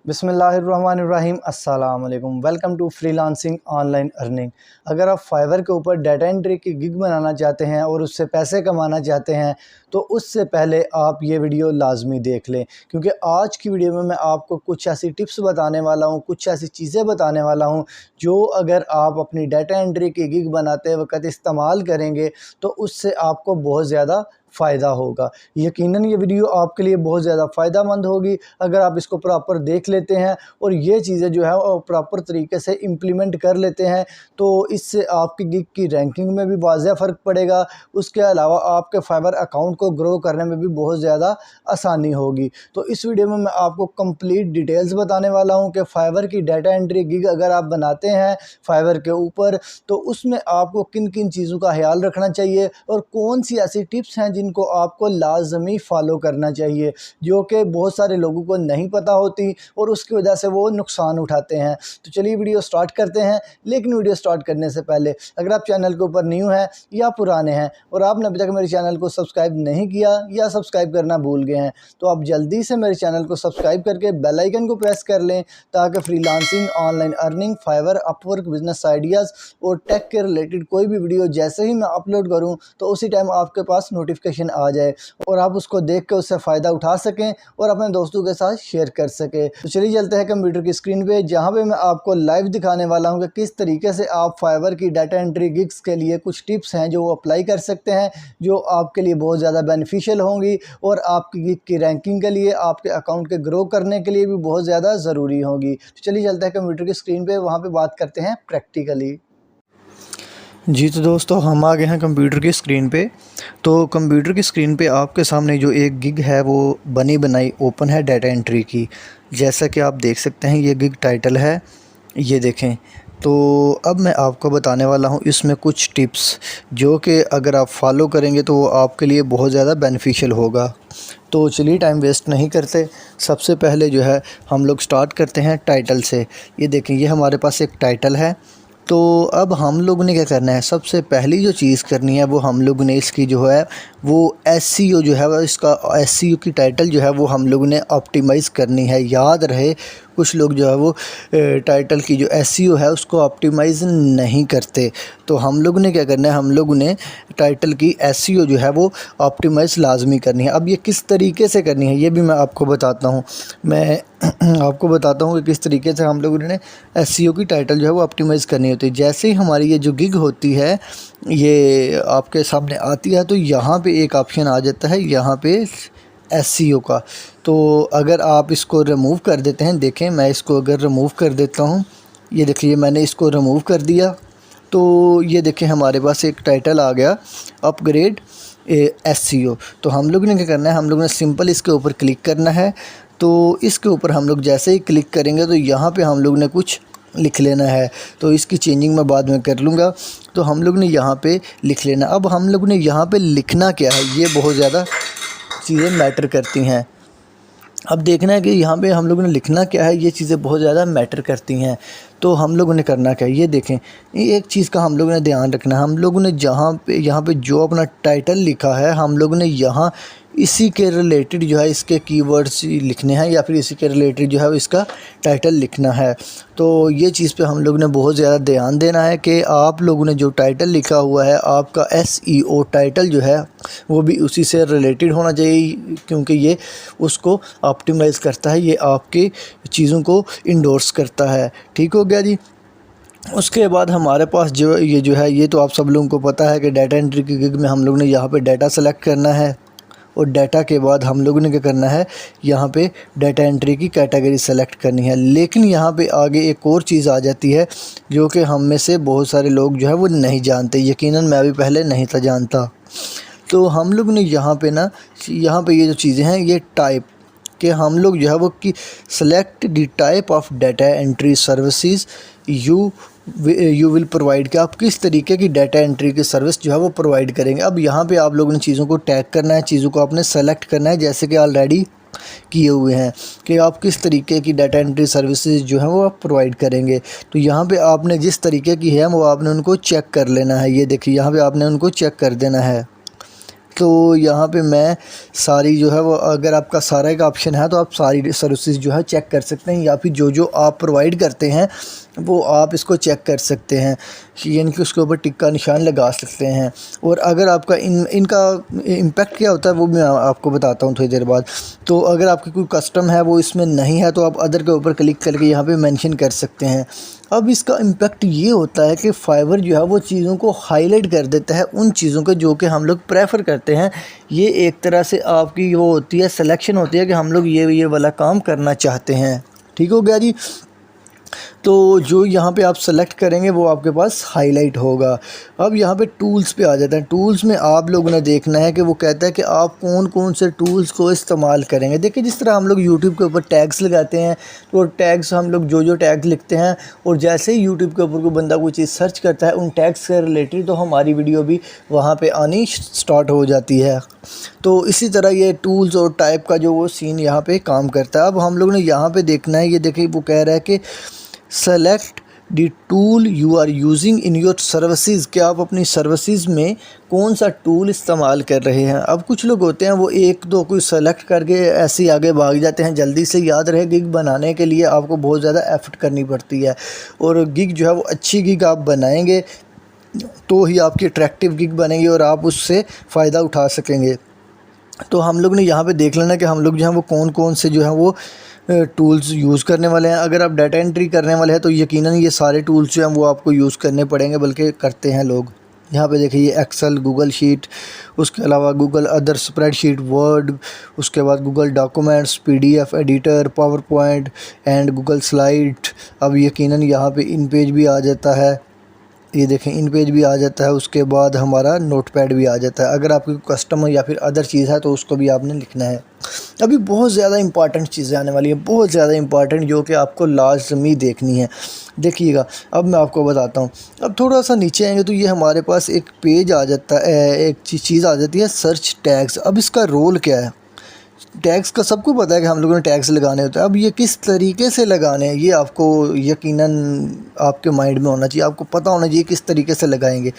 बिस्मिल्लाहिर्रहमानिर्रहीम अस्सलाम वालेकुम। Welcome to freelancing online earning. अगर आप फाइवर के ऊपर डाटा एंट्री की गिग बनाना चाहते हैं और उससे पैसे कमाना चाहते हैं तो उससे पहले आप ये वीडियो लाजमी देख लें, क्योंकि आज की वीडियो में मैं आपको कुछ ऐसी टिप्स बताने वाला हूँ, कुछ ऐसी चीज़ें बताने वाला हूँ जो अगर आप अपनी डाटा एंट्री की गिग बनाते वक्त इस्तेमाल करेंगे तो उससे आपको बहुत ज़्यादा फ़ायदा होगा। यकीनन ये वीडियो आपके लिए बहुत ज़्यादा फ़ायदेमंद होगी अगर आप इसको प्रॉपर देख लेते हैं और ये चीज़ें जो है वो प्रॉपर तरीके से इम्प्लीमेंट कर लेते हैं तो इससे आपकी गिग की रैंकिंग में भी वाज़ेह फ़र्क पड़ेगा। उसके अलावा आपके फाइवर अकाउंट को ग्रो करने में भी बहुत ज़्यादा आसानी होगी। तो इस वीडियो में मैं आपको कंप्लीट डिटेल्स बताने वाला हूँ कि फाइवर की डाटा एंट्री गिग अगर आप बनाते हैं फाइवर के ऊपर तो उसमें आपको किन किन चीज़ों का ख्याल रखना चाहिए और कौन सी ऐसी टिप्स हैं जिनको आपको लाजमी फ़ॉलो करना चाहिए, जो कि बहुत सारे लोगों को नहीं पता होती और उसकी वजह से वो नुकसान उठाते हैं। तो चलिए वीडियो स्टार्ट करते हैं। लेकिन वीडियो स्टार्ट करने से पहले अगर आप चैनल के ऊपर न्यू हैं या पुराने हैं और आपने अभी तक मेरे चैनल को सब्सक्राइब नहीं किया या सब्सक्राइब करना भूल गए हैं तो आप जल्दी से मेरे चैनल को सब्सक्राइब करके बेल आइकन को प्रेस कर लें ताकि freelancing, online earning, Fiverr, Upwork, business ideas और टेक के रिलेटेड कोई भी वीडियो जैसे ही मैं अपलोड करूं तो उसी टाइम आपके पास नोटिफिकेशन आ जाए और आप उसको देख के उससे फ़ायदा उठा सकें और अपने दोस्तों के साथ शेयर कर सकें। तो चलिए चलते हैं कंप्यूटर की स्क्रीन पे, जहां पे मैं आपको लाइव दिखाने वाला हूं कि किस तरीके से आप फाइवर की डाटा एंट्री गिग्स के लिए कुछ टिप्स हैं जो अप्लाई कर सकते हैं, जो आपके लिए बहुत ज़्यादा बेनिफिशियल होंगी और आपकी गिग की रैंकिंग के लिए, आपके अकाउंट के ग्रो करने के लिए भी बहुत ज़्यादा ज़रूरी होगी। तो चलिए चलते हैं कंप्यूटर की स्क्रीन पर, वहाँ पर बात करते हैं प्रैक्टिकली। जी तो दोस्तों हम आ गए हैं कंप्यूटर की स्क्रीन पे। तो कंप्यूटर की स्क्रीन पे आपके सामने जो एक गिग है वो बनी बनाई ओपन है डाटा एंट्री की। जैसा कि आप देख सकते हैं ये गिग टाइटल है, ये देखें। तो अब मैं आपको बताने वाला हूँ इसमें कुछ टिप्स जो कि अगर आप फॉलो करेंगे तो वो आपके लिए बहुत ज़्यादा बेनिफिशियल होगा। तो चलिए टाइम वेस्ट नहीं करते, सबसे पहले जो है हम लोग स्टार्ट करते हैं टाइटल से। ये देखें, ये हमारे पास एक टाइटल है। तो अब हम लोग ने क्या करना है, सबसे पहली जो चीज़ करनी है वो हम लोग ने इसकी जो है वो एसईओ जो है वो इसका एसईओ की टाइटल जो है वो हम लोग ने ऑप्टिमाइज़ करनी है। याद रहे कुछ लोग जो है वो टाइटल की जो एसईओ है उसको ऑप्टिमाइज़ नहीं करते। तो हम लोग ने क्या करना है, हम लोग ने टाइटल की एसईओ जो है वो ऑप्टिमाइज़ लाजमी करनी है। अब ये किस तरीके से करनी है ये भी मैं आपको बताता हूँ। मैं आपको बताता हूँ कि किस तरीके से हम लोगों ने एसईओ की टाइटल जो है वो ऑप्टिमाइज़ करनी होती है। जैसे ही हमारी ये जो गिग होती है ये आपके सामने आती है तो यहाँ पे एक ऑप्शन आ जाता है, यहाँ पे एसईओ का। तो अगर आप इसको रिमूव कर देते हैं, देखें मैं इसको अगर रिमूव कर देता हूँ, ये देखिए मैंने इसको रिमूव कर दिया तो ये देखें हमारे पास एक टाइटल आ गया, अपग्रेड एसईओ। तो हम लोग ने क्या करना है, हम लोग ने सिंपल इसके ऊपर क्लिक करना है। तो इसके ऊपर हम लोग जैसे ही क्लिक करेंगे तो यहाँ पे हम लोग ने कुछ लिख लेना है। तो इसकी चेंजिंग मैं बाद में कर लूँगा। तो हम लोग ने यहाँ पे लिख लेना। अब हम लोग ने यहाँ पे लिखना क्या है ये बहुत ज़्यादा चीज़ें मैटर करती हैं। अब देखना है कि यहाँ पे हम लोगों ने लिखना क्या है, ये चीज़ें बहुत ज़्यादा मैटर करती हैं। तो हम लोगों ने करना क्या है ये देखें, ये एक चीज़ का हम लोगों ने ध्यान रखना है। हम लोगों ने जहाँ पे यहाँ पे जो अपना टाइटल लिखा है हम लोगों ने यहाँ इसी के रिलेटेड जो है इसके कीवर्ड्स लिखने हैं या फिर इसी के रिलेटेड जो है इसका टाइटल लिखना है। तो ये चीज़ पे हम लोग ने बहुत ज़्यादा ध्यान देना है कि आप लोगों ने जो टाइटल लिखा हुआ है आपका एसईओ टाइटल जो है वो भी उसी से रिलेटेड होना चाहिए, क्योंकि ये उसको ऑप्टिमाइज़ करता है, ये आपकी चीज़ों को इंडोर्स करता है। ठीक हो गया जी। उसके बाद हमारे पास जो ये जो है ये तो आप सब लोगों को पता है कि डाटा एंट्री की गिग में हम लोग ने यहाँ पे डाटा सेलेक्ट करना है और डाटा के बाद हम लोगों ने क्या करना है, यहाँ पे डाटा एंट्री की कैटेगरी सेलेक्ट करनी है। लेकिन यहाँ पे आगे एक और चीज़ आ जाती है जो कि हम में से बहुत सारे लोग जो है वो नहीं जानते। यकीनन मैं भी पहले नहीं था जानता। तो हम लोग ने यहाँ पे ना, यहाँ पे ये जो चीज़ें हैं ये टाइप कि हम लोग जो है वो कि select the type of data entry services you will provide, कि आप किस तरीके की डाटा एंट्री की सर्विस जो है वो प्रोवाइड करेंगे। अब यहाँ पे आप लोगों ने चीज़ों को टैग करना है, चीज़ों को आपने सेलेक्ट करना है जैसे कि ऑलरेडी किए हुए हैं कि आप किस तरीके की डाटा एंट्री सर्विसेज जो है वो आप प्रोवाइड करेंगे। तो यहाँ पे आपने जिस तरीके की है वो आपने उनको चेक कर लेना है। ये देखिए यहाँ पे आपने उनको चेक कर देना है। तो यहाँ पे मैं सारी जो है वो, अगर आपका सारा एक ऑप्शन है तो आप सारी सर्विसेज जो है चेक कर सकते हैं, या फिर जो जो आप प्रोवाइड करते हैं वो आप इसको चेक कर सकते हैं, यानी कि उसके ऊपर टिक का निशान लगा सकते हैं। और अगर आपका इनका इम्पेक्ट क्या होता है वो मैं आपको बताता हूँ थोड़ी देर बाद। तो अगर आपकी कोई कस्टम है वो इसमें नहीं है तो आप अदर के ऊपर क्लिक करके यहाँ पे मेंशन कर सकते हैं। अब इसका इम्पेक्ट ये होता है कि फाइवर जो है वो चीज़ों को हाईलाइट कर देता है, उन चीज़ों को जो कि हम लोग प्रेफर करते हैं। ये एक तरह से आपकी वो होती है, सिलेक्शन होती है कि हम लोग ये वाला काम करना चाहते हैं। ठीक हो गया जी। तो जो यहाँ पे आप सेलेक्ट करेंगे वो आपके पास हाईलाइट होगा। अब यहाँ पे टूल्स पे आ जाता है। टूल्स में आप लोगों ने देखना है कि वो कहता है कि आप कौन कौन से टूल्स को इस्तेमाल करेंगे। देखिए, जिस तरह हम लोग यूट्यूब के ऊपर टैग्स लगाते हैं, तो टैग्स हम लोग जो टैग लिखते हैं, और जैसे ही यूट्यूब के ऊपर कोई बंदा कोई चीज़ सर्च करता है उन टैग्स से रिलेटेड, तो हमारी वीडियो भी वहाँ पर आनी स्टार्ट हो जाती है। तो इसी तरह ये टूल्स और टाइप का जो वो सीन यहाँ पर काम करता है। अब हम लोग ने यहाँ पर देखना है, ये देखिए वो कह रहा है कि select the tool you are using in your services, कि आप अपनी सर्विसेज में कौन सा टूल इस्तेमाल कर रहे हैं। अब कुछ लोग होते हैं वो एक दो कोई सेलेक्ट करके ऐसे ही आगे भाग जाते हैं। जल्दी से याद रहे, गिग बनाने के लिए आपको बहुत ज़्यादा एफर्ट करनी पड़ती है, और गिग जो है वो अच्छी गिग आप बनाएंगे तो ही आपकी अट्रैक्टिव गिग बनेगी और आप उससे फ़ायदा उठा सकेंगे। तो हम लोग ने यहाँ पे देख लेना कि हम लोग जो है वो कौन कौन से जो है वो टूल्स यूज़ करने वाले हैं। अगर आप डाटा एंट्री करने वाले हैं तो यकीनन ये सारे टूल्स जो हैं वो आपको यूज़ करने पड़ेंगे, बल्कि करते हैं लोग। यहाँ पे देखिए ये एक्सेल, गूगल शीट, उसके अलावा गूगल अदर स्प्रेडशीट, वर्ड, उसके बाद Google documents, PDF editor, power point and Google slide. अब यकीनन यहाँ पे इन पेज भी आ जाता है, ये देखें इन पेज भी आ जाता है। उसके बाद हमारा नोटपैड भी आ जाता है। अगर आपकी कस्टमर या फिर अदर चीज़ है तो उसको भी आपने लिखना है। अभी बहुत ज़्यादा इंपॉर्टेंट चीज़ें आने वाली हैं, बहुत ज़्यादा इंपॉर्टेंट, जो कि आपको लाजमी देखनी है। देखिएगा, अब मैं आपको बताता हूँ। अब थोड़ा सा नीचे आएंगे तो ये हमारे पास एक पेज आ जाता है, एक चीज़ आ जाती है, सर्च टैग्स। अब इसका रोल क्या है? टैग्स का सबको पता है कि हम लोगों ने टैग्स लगाने होते हैं। अब ये किस तरीके से लगाने हैं ये आपको यकीनन आपके माइंड में होना चाहिए, आपको पता होना चाहिए किस तरीके से लगाएंगे।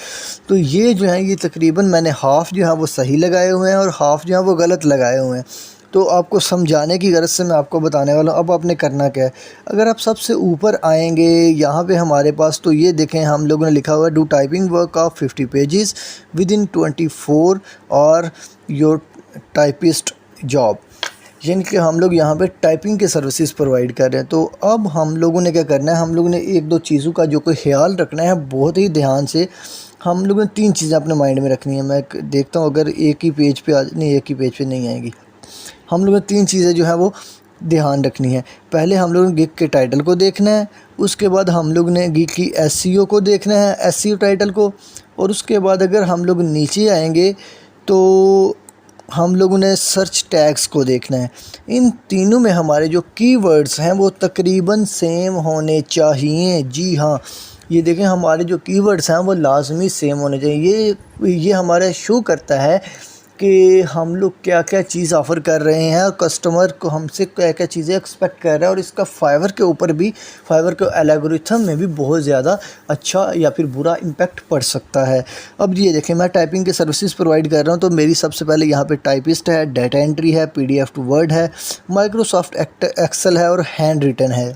तो ये जो है ये तकरीबन मैंने हाफ़ जो है वो सही लगाए हुए हैं और हाफ़ जो है वो गलत लगाए हुए हैं। तो आपको समझाने की गरज से मैं आपको बताने वाला हूँ। अब आपने करना क्या है, अगर आप सबसे ऊपर आएंगे यहाँ पे हमारे पास, तो ये देखें हम लोगों ने लिखा हुआ है do typing work of 50 pages with in 24 और योर टाइपिस्ट जॉब, यानी कि हम लोग यहाँ पे टाइपिंग के सर्विसेज प्रोवाइड कर रहे हैं। तो अब हम लोगों ने क्या करना है, हम लोगों ने एक दो चीज़ों का जो कोई ख्याल रखना है बहुत ही ध्यान से। हम लोगों ने तीन चीज़ें अपने माइंड में रखनी है। मैं देखता हूँ अगर एक ही पेज पे नहीं, एक ही पेज पे नहीं आएगी। हम लोगों ने तीन चीज़ें जो है वो ध्यान रखनी है। पहले हम लोगों ने गिग के टाइटल को देखना है, उसके बाद हम लोग ने गिग की एसईओ को देखना है, एसईओ टाइटल को, और उसके बाद अगर हम लोग नीचे आएंगे तो हम लोगों ने सर्च टैग्स को देखना है। इन तीनों में हमारे जो कीवर्ड्स हैं वो तकरीबन सेम होने चाहिए। जी हाँ, ये देखें हमारे जो कीवर्ड्स हैं वो लाजमी सेम होने चाहिए। ये हमारा शो करता है कि हम लोग क्या क्या चीज़ ऑफ़र कर रहे हैं और कस्टमर को हमसे क्या क्या चीज़ें एक्सपेक्ट कर रहे हैं, और इसका फाइवर के ऊपर भी, फाइवर के एल्गोरिथम में भी बहुत ज़्यादा अच्छा या फिर बुरा इम्पैक्ट पड़ सकता है। अब ये देखें मैं टाइपिंग के सर्विसेज प्रोवाइड कर रहा हूँ, तो मेरी सबसे पहले यहाँ पे टाइपिस्ट है, डाटा एंट्री है, पीडीएफ टू वर्ड है, माइक्रोसॉफ्ट एक्सेल है और हैंड रिटन है।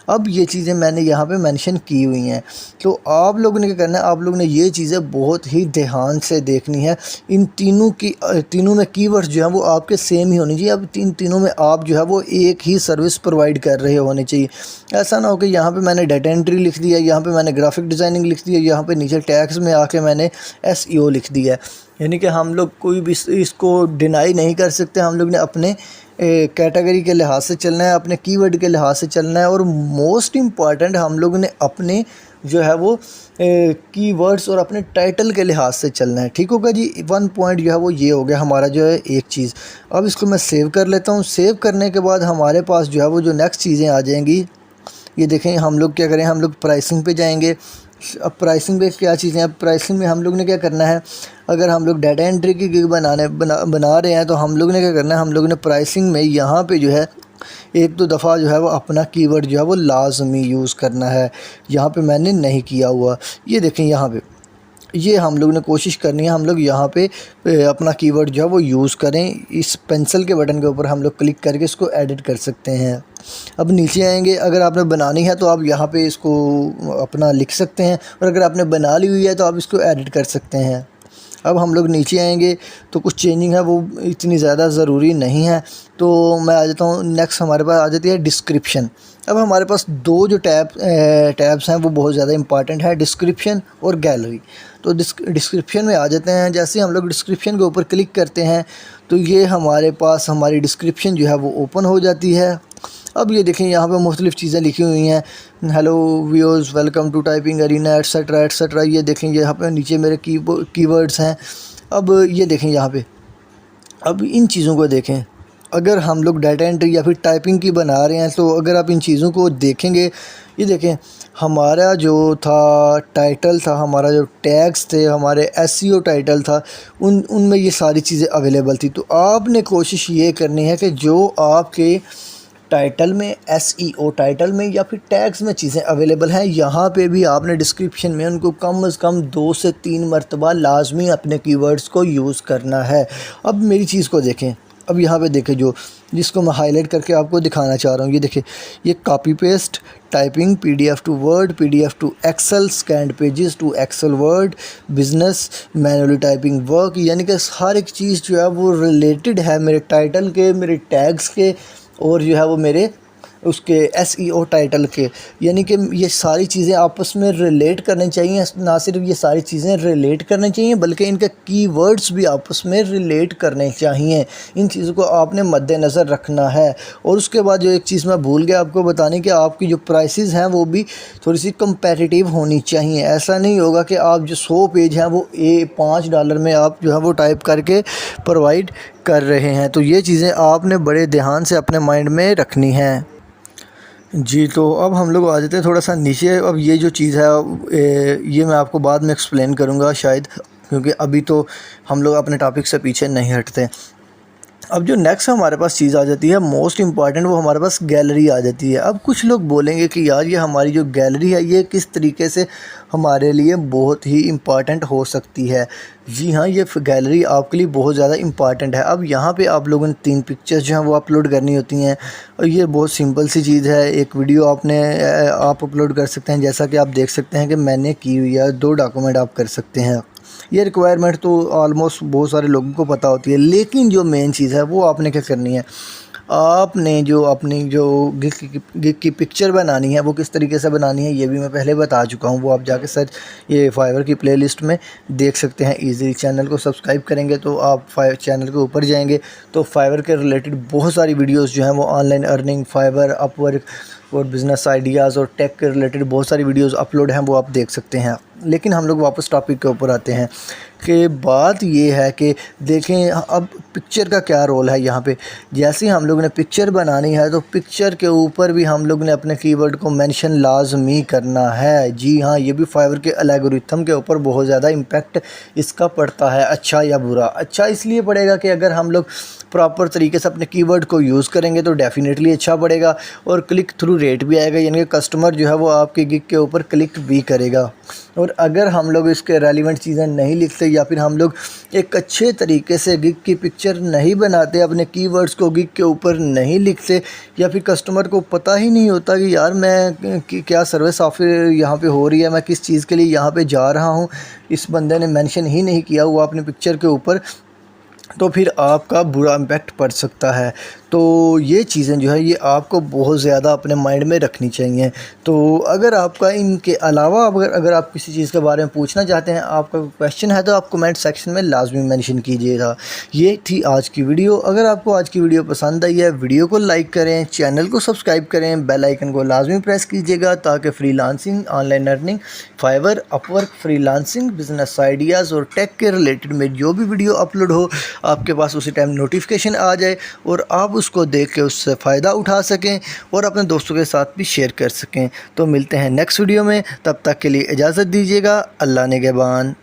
अब ये चीज़ें मैंने यहाँ पे मेंशन की हुई हैं। तो आप लोगों ने क्या करना है, आप लोगों ने ये चीज़ें बहुत ही ध्यान से देखनी है। इन तीनों में कीवर्ड्स जो है वो आपके सेम ही होनी चाहिए। अब तीनों में आप जो है वो एक ही सर्विस प्रोवाइड कर रहे होने चाहिए। ऐसा ना हो कि यहाँ पे मैंने डाटा एंट्री लिख दिया, यहाँ पे मैंने ग्राफिक डिज़ाइनिंग लिख दिया, यहाँ पे नीचे टैग्स में आके मैंने एसईओ लिख दिया है। यानी कि हम लोग कोई भी इसको डिनाई नहीं कर सकते। हम लोग ने अपने कैटेगरी के लिहाज से चलना है, अपने कीवर्ड के लिहाज से चलना है, और मोस्ट इम्पॉर्टेंट हम लोगों ने अपने जो है वो कीवर्ड्स और अपने टाइटल के लिहाज से चलना है। ठीक होगा जी। 1 पॉइंट जो है वो ये हो गया हमारा जो है एक चीज़। अब इसको मैं सेव कर लेता हूँ। सेव करने के बाद हमारे पास जो है वो जो नेक्स्ट चीज़ें आ जाएंगी। ये देखें हम लोग क्या करें, हम लोग प्राइसिंग पे जाएंगे। अब प्राइसिंग पे क्या चीज़ें हैं, प्राइसिंग में हम लोग ने क्या करना है, अगर हम लोग डाटा एंट्री की गिग बना रहे हैं तो हम लोग ने क्या करना है, हम लोग ने प्राइसिंग में यहाँ पे जो है एक दो दफ़ा जो है वो अपना कीवर्ड जो है वो लाजमी यूज़ करना है। यहाँ पे मैंने नहीं किया हुआ। ये देखें यहाँ पे ये हम लोग ने कोशिश करनी है, हम लोग यहाँ पे अपना कीवर्ड जो है वो यूज़ करें। इस पेंसिल के बटन के ऊपर हम लोग क्लिक करके इसको एडिट कर सकते हैं। अब नीचे आएंगे, अगर आपने बनानी है तो आप यहाँ पे इसको अपना लिख सकते हैं, और अगर आपने बना ली हुई है तो आप इसको एडिट कर सकते हैं। अब हम लोग नीचे आएंगे तो कुछ चेंजिंग है वो इतनी ज़्यादा ज़रूरी नहीं है, तो मैं आ जाता हूँ नेक्स्ट। हमारे पास आ जाती है डिस्क्रिप्शन। अब हमारे पास दो जो टैब्स हैं वो बहुत ज़्यादा इंपॉर्टेंट है, डिस्क्रिप्शन और गैलरी। तो डिस्क्रिप्शन में आ जाते हैं। जैसे हम लोग डिस्क्रिप्शन के ऊपर क्लिक करते हैं तो ये हमारे पास हमारी डिस्क्रिप्शन जो है वो ओपन हो जाती है। अब ये देखें यहाँ पे मुख्तलिफ़ चीज़ें लिखी हुई हैं, hello viewers, welcome to typing arena, etcetera etcetera. ये देखें यहाँ पे नीचे मेरे कीवर्ड्स हैं। अब ये देखें यहाँ पे, अब इन चीज़ों को देखें। अगर हम लोग डाटा एंट्री या फिर टाइपिंग की बना रहे हैं तो अगर आप इन चीज़ों को देखेंगे, ये देखें हमारा जो था टाइटल था, हमारा जो टैग्स थे, हमारे एसईओ टाइटल था, उनमें ये सारी चीज़ें अवेलेबल थी। तो आपने कोशिश ये करनी है कि जो आपके टाइटल में, एसईओ टाइटल में या फिर टैग्स में चीज़ें अवेलेबल हैं, यहाँ पे भी आपने डिस्क्रिप्शन में उनको कम से कम 2 से 3 मरतबा लाजमी अपने कीवर्ड्स को यूज़ करना है। अब मेरी चीज़ को देखें, अब यहाँ पे देखें जिसको मैं हाईलाइट करके आपको दिखाना चाह रहा हूँ, ये देखिए, ये copy paste, typing, PDF to Word, PDF to Excel, scanned pages to Excel Word, business, manually typing work, यानी कि हर एक चीज़ जो है वो रिलेटेड है मेरे टाइटल के, मेरे टैग्स के, और जो है वो मेरे उसके एसईओ टाइटल के। यानी कि ये सारी चीज़ें आपस में रिलेट करनी चाहिए। ना सिर्फ ये सारी चीज़ें रिलेट करनी चाहिए बल्कि इनके कीवर्ड्स भी आपस में रिलेट करने चाहिए। इन चीज़ों को आपने मद्देनज़र रखना है। और उसके बाद जो एक चीज़ मैं भूल गया आपको बताने, कि आपकी जो प्राइसेस हैं वो भी थोड़ी सी कंपेटिटिव होनी चाहिए। ऐसा नहीं होगा कि आप जो 100 पेज हैं वो $5 में आप जो है वो टाइप करके प्रोवाइड कर रहे हैं। तो ये चीज़ें आपने बड़े ध्यान से अपने माइंड में रखनी हैं जी। तो अब हम लोग आ जाते हैं थोड़ा सा नीचे। अब ये जो चीज़ है ये मैं आपको बाद में एक्सप्लेन करूँगा शायद, क्योंकि अभी तो हम लोग अपने टॉपिक से पीछे नहीं हटते। अब जो नेक्स्ट हमारे पास चीज़ आ जाती है मोस्ट इम्पॉर्टेंट, वो हमारे पास गैलरी आ जाती है। अब कुछ लोग बोलेंगे कि यार ये हमारी जो गैलरी है ये किस तरीके से हमारे लिए बहुत ही इम्पॉर्टेंट हो सकती है। जी हाँ, ये गैलरी आपके लिए बहुत ज़्यादा इम्पॉर्टेंट है। अब यहाँ पे आप लोगों ने 3 पिक्चर्स जो हैं वो अपलोड करनी होती हैं, और ये बहुत सिंपल सी चीज़ है। एक वीडियो आप अपलोड कर सकते हैं, जैसा कि आप देख सकते हैं कि मैंने की हुई है। 2 डॉक्यूमेंट आप कर सकते हैं। ये रिक्वायरमेंट तो ऑलमोस्ट बहुत सारे लोगों को पता होती है, लेकिन जो मेन चीज़ है वो आपने क्या करनी है, आपने जो अपनी जो गिग की पिक्चर बनानी है वो किस तरीके से बनानी है ये भी मैं पहले बता चुका हूँ। वो आप जाके सर्च ये फाइवर की प्लेलिस्ट में देख सकते हैं ईज़िली। चैनल को सब्सक्राइब करेंगे तो आप चैनल के ऊपर जाएंगे तो फाइवर के रिलेटेड बहुत सारी वीडियोस जो हैं वो ऑनलाइन अर्निंग, फाइवर, अपवर्क और बिज़नेस आइडियाज़ और टेक के रिलेटेड बहुत सारी वीडियोस अपलोड हैं, वो आप देख सकते हैं। लेकिन हम लोग वापस टॉपिक के ऊपर आते हैं कि बात ये है कि देखें अब पिक्चर का क्या रोल है यहाँ पे। जैसे हम लोग ने पिक्चर बनानी है तो पिक्चर के ऊपर भी हम लोग ने अपने कीवर्ड को मेंशन लाजमी करना है। जी हाँ, ये भी फाइवर के एल्गोरिथम के ऊपर बहुत ज़्यादा इम्पैक्ट इसका पड़ता है, अच्छा या बुरा। अच्छा इसलिए पड़ेगा कि अगर हम लोग प्रॉपर तरीके से अपने कीवर्ड को यूज़ करेंगे तो डेफिनेटली अच्छा पड़ेगा, और क्लिक थ्रू रेट भी आएगा, यानी कि कस्टमर जो है वो आपके गिग के ऊपर क्लिक भी करेगा। और अगर हम लोग इसके रेलिवेंट चीज़ें नहीं लिखते या फिर हम लोग एक अच्छे तरीके से गिग की पिक्चर नहीं बनाते, अपने कीवर्ड्स को गिग के ऊपर नहीं लिखते, या फिर कस्टमर को पता ही नहीं होता कि यार मैं क्या सर्विस ऑफर यहाँ पे हो रही है, मैं किस चीज़ के लिए यहाँ पे जा रहा हूँ, इस बंदे ने मेंशन ही नहीं किया हुआ अपने पिक्चर के ऊपर, तो फिर आपका बुरा इम्पैक्ट पड़ सकता है। तो ये चीज़ें जो है ये आपको बहुत ज़्यादा अपने माइंड में रखनी चाहिए। तो अगर आपका इनके अलावा अगर आप किसी चीज़ के बारे में पूछना चाहते हैं, आपका क्वेश्चन है, तो आप कमेंट सेक्शन में लाजमी मेंशन कीजिएगा। ये थी आज की वीडियो। अगर आपको आज की वीडियो पसंद आई है, वीडियो को लाइक करें, चैनल को सब्सक्राइब करें, बेल आइकन को लाजमी प्रेस कीजिएगा ताकि freelancing, online earning, Fiverr, Upwork, freelancing, business ideas और टेक के रिलेटेड में जो भी वीडियो अपलोड हो आपके पास उसी टाइम नोटिफिकेशन आ जाए और आप उसको देख के उससे फ़ायदा उठा सकें और अपने दोस्तों के साथ भी शेयर कर सकें। तो मिलते हैं नेक्स्ट वीडियो में, तब तक के लिए इजाज़त दीजिएगा। अल्लाह निगहबान।